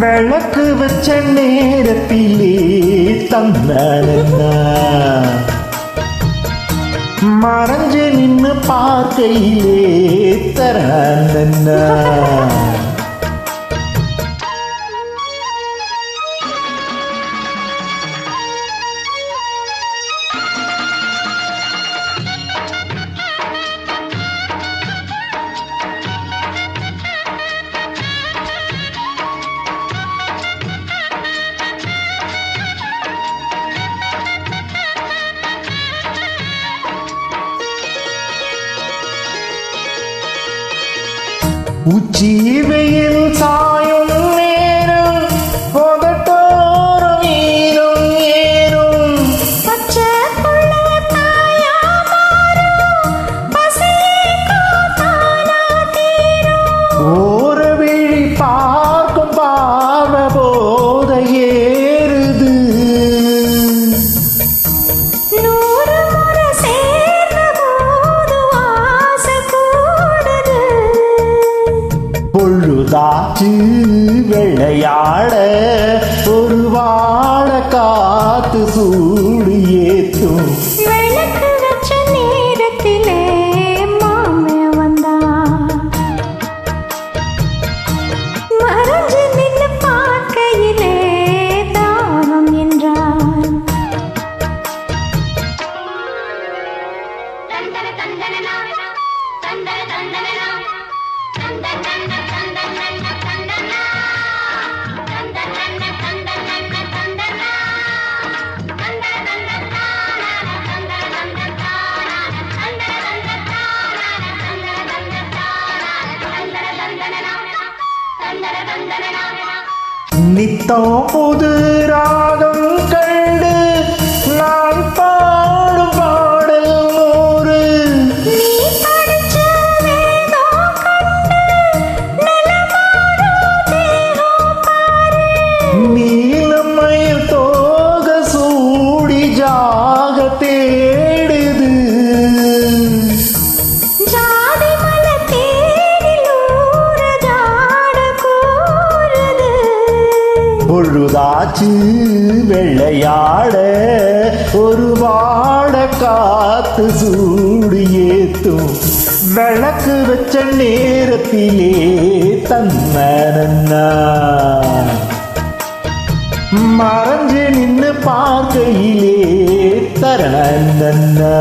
விளக்கு வச்ச நேரத்திலே தந்தனா மறைஞ்சு நின்னு பார்க்கையிலே தரந்தன்னா உச்சி வெயில் சாயும் நேரம் போகட்டோரும் ஈரும் ஏறும் பச்சை புள்ள தாயா மாறும் பசியே காத்தானா தீரும் ஓர விழி பார்க்கும் பாவ போத ஏறுது நூறு முறை சேர்ந்த போது ஆசை கூடுது பொழுதாச்சு விளையாட ஒரு வாழ காத்து சூடு ஏத்தும் விளக்கு வச்ச நேரத்திலே மாமே வந்தா மறைஞ்சு நின்னு பார்க்கையிலே தாகம் என்றான் நித்தம் புது ராகம் கண்டு நான் பாடும் பாடல் நூறு நீ படிச்ச வேதம் கண்டு நிலமாறும் தேகம் பாரு நீலமயில் தோக சூடி ஜாக தேடுது ஜாதி மலை தேனில் ஊற ஜாட கூறுது பொழுதாச்சு வெள்ளையாட ஒரு வாட காத்து சூடு ஏத்தும் விளக்கு வச்ச நேரத்திலே தந்தனா மறைஞ்சு நின்னு பார்க்கையிலே தரந்தன்னா